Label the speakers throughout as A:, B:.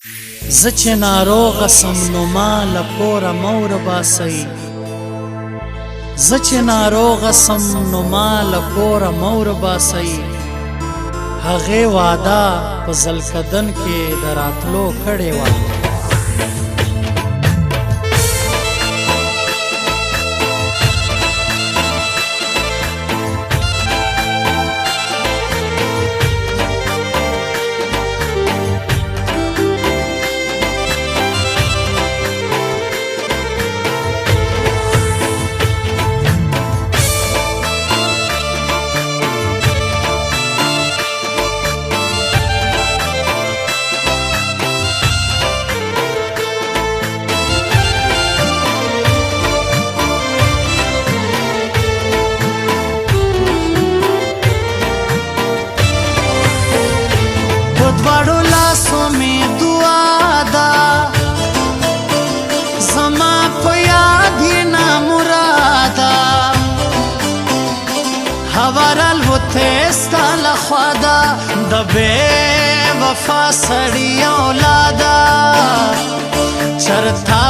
A: زه چې ناروغه سم نو ما له کوره مور باسئ زه چې ناروغه سم نو ما له کوره مور باسئ هغې وعده په ذلکدن کې د راتلو کړې وه دواړو لاسو می دعا ده زما په یاد یې نامراده هواره الوتې ستا له خوا ده د بې وفا سړي اولاده چرته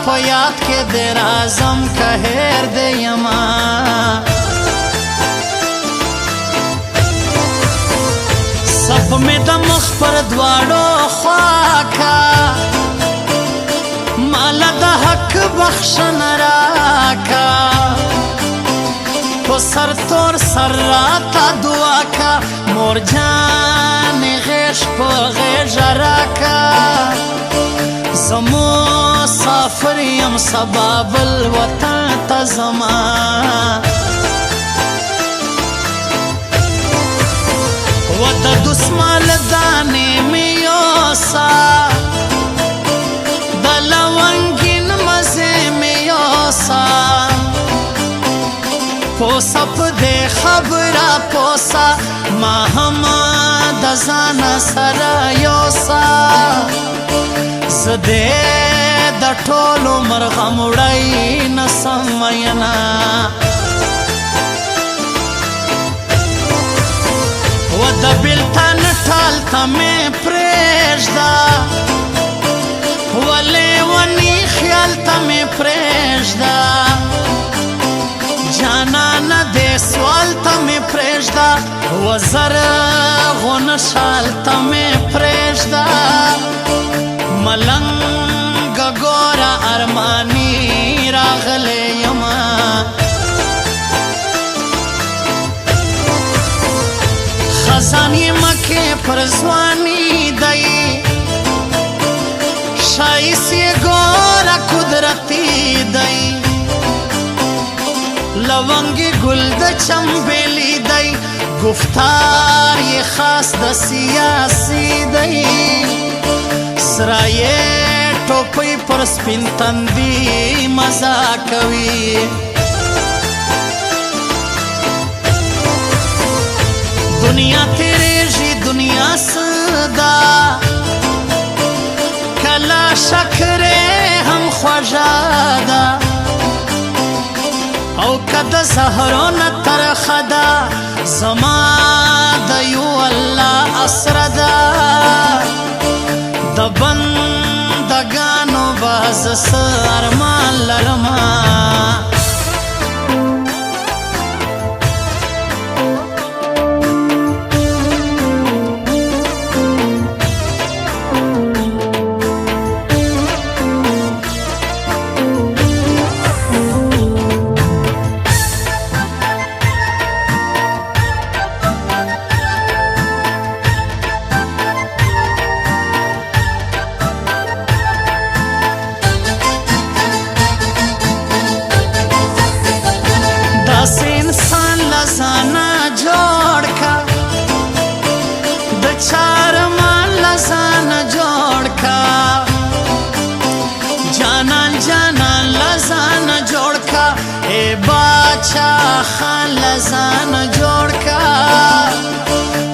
A: په یاد کې دې راځم که هېر دې یمه صف می د مخ پر دواړو خوا کا مالا د حق بخښنه راکا په سر تور سر راته دعا کا مور جانې غیږ په غیږه راکا زه مسافر یم سبا بل وطن ته ځمه و د دسمال دانې مې یوسه د لونګین مزې مې یوسه پوسه په دې خبره پوسه ما هم د ځانه سره یوسه زه دې د ټول عمر غم وړی نسم وینا و د بیلتان ټال ته مې پرېږده و لیوني خیال ته مې پرېږده جانانه دې سوال ته مې پرېږده و زرغونه شال ته مې پرېږده ملنګه ګوره ارماني راغلی یمه خزانی مکه پر ځواني دی ښایست یې ګوره قدرتي دی لونګې ګل د چمبیلي دی گفتار یې خاص د سیاسي دی سره یې ټوپۍ پر سپین تندي مزه کوي دنیا تیریږي دنیا سدا کله شکرې هم خوږه ده او که د زهرو نه ترخه ده زما د یو الله اسره ده د بندګانو به زه څه ارمان لرمه داسې انسان له ځانه جوړ کا د چا ارمان له ځانه جوړ کا جانان جانان له ځانه جوړ کا ای باچا خان له ځانه جوړ کا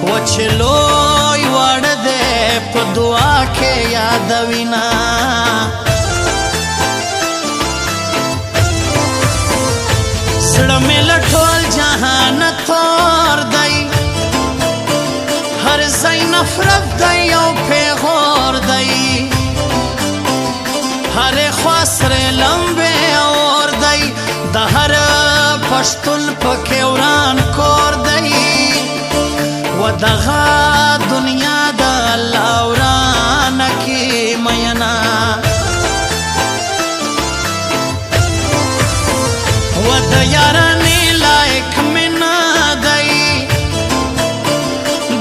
A: و چې لوی وړ دی په دعا کې یادوینه زړه مې له ټول جهان تور دی هر ځای نفرت دی او پیغور دی سره لمبې اور دی د هر پښتون پکې وران کور دی و دغه دنیا د الله ورانه کې مینا و د یارانې لایق مې نه دی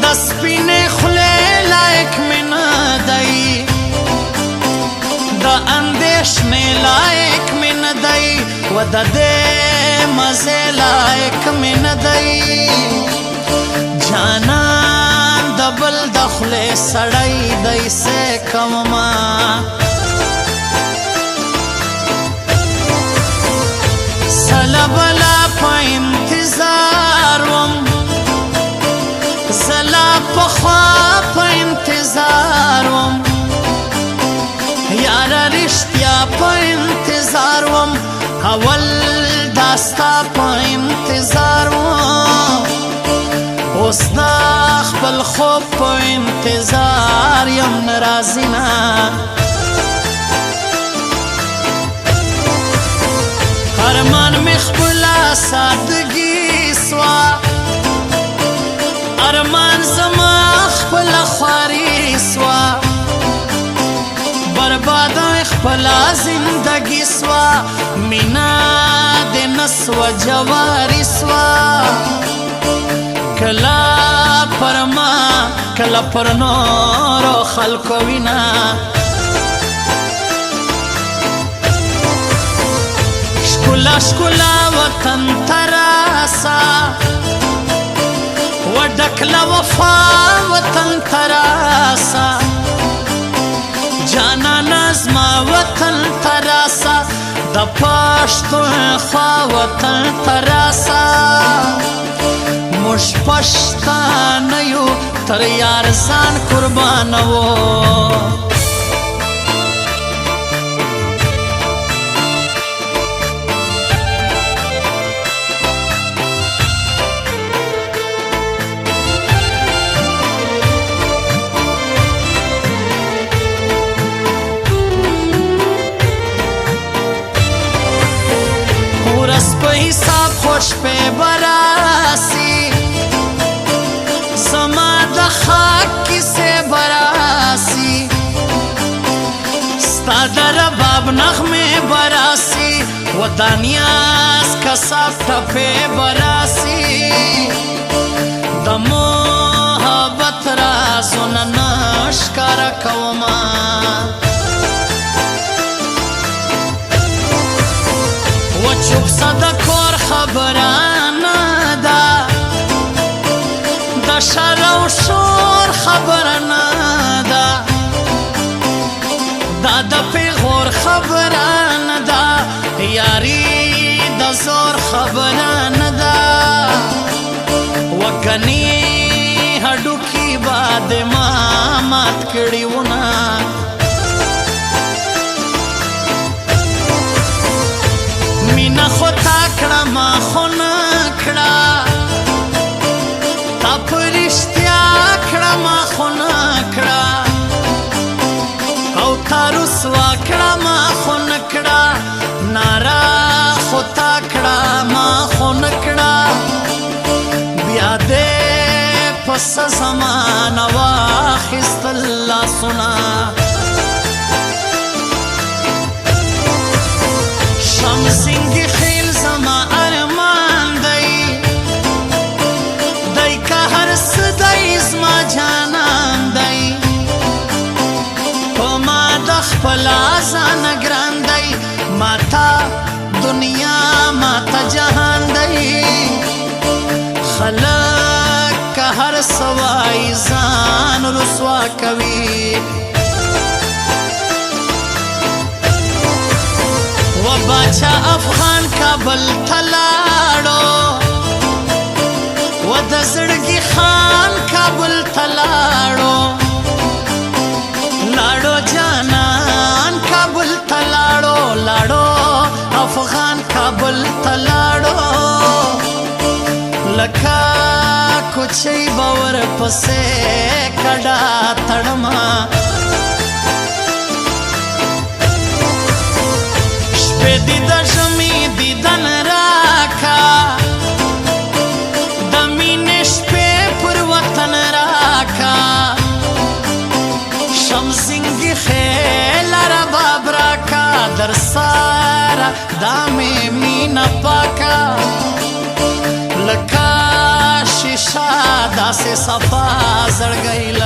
A: د سپینې خولې لایق مې نه دی د اندېښنې لایق مې نه دی و د دې مزې لایق مې نه دی جانان د بل د خولې سړی دی څه کومه سله بله په انتظار وم زه لا پخوا په انتظار وم یاره رښتیا په انتظار وم اول دا ستا په انتظار وم اوس دا خپل خوب په انتظار یم نه راځي نه ارمان می خپله سادگی سوا ارمان زما خپله خواري سوا برباده خپله زندگی سوا مینا د نسوه جواری سوا کله پر ما کله پر نورو خلکو وینا ښکلا ښکلا وطن تراسا وډکله وفا وطن تراسا جانانه زما وطن تراسا د پښتونخوا وطن تراسا موږ پښتانه یو تر یار ځان قربانوو ورځ په حساب خوش په براسی زما د خاک کیسې براسی ستا د رباب نغمې براسی ودانیاز کساب ټپې براسی د محبت رازونه نه ښکاره کومه چوب صدا کور خبرانه ده د شر او شور خبرانه ده دا د پیغور خبرانه ده یاری د زور خبرانه ده وکنی هډوکی باد ما مات کړي ونه مینا خو تا کړه ما خو نه کړه تا په رښتیا کړه ما خو نه کړه او تا رسوا کړه ما خو نه کړه ناره خو تا کړه ما خو نه کړه بیا دې پس زمانه واخیستل لاسونه شمسنگی خیل زما ارمان دی دی که هر صدای زما جانان دی پا ما دخپل آزان گران دی ما تا دنیا ما تا جهان دی خلق که هر سوائی زان رسوا کوي باچا افغان کابل تلاړو و د زړګي خان کابل تلاړو لاړو جانان کابل تلاړو لاړو افغان کابل تلاړو لکه کوچي باور پسې کډا تړما شپې د ژمي دیدن راکا د مینې شپې پر وطن راکا شمزنګي خیل رباب راکا در سارا دا مې مینا پاکا لکه شیشه داسې صفا زړګی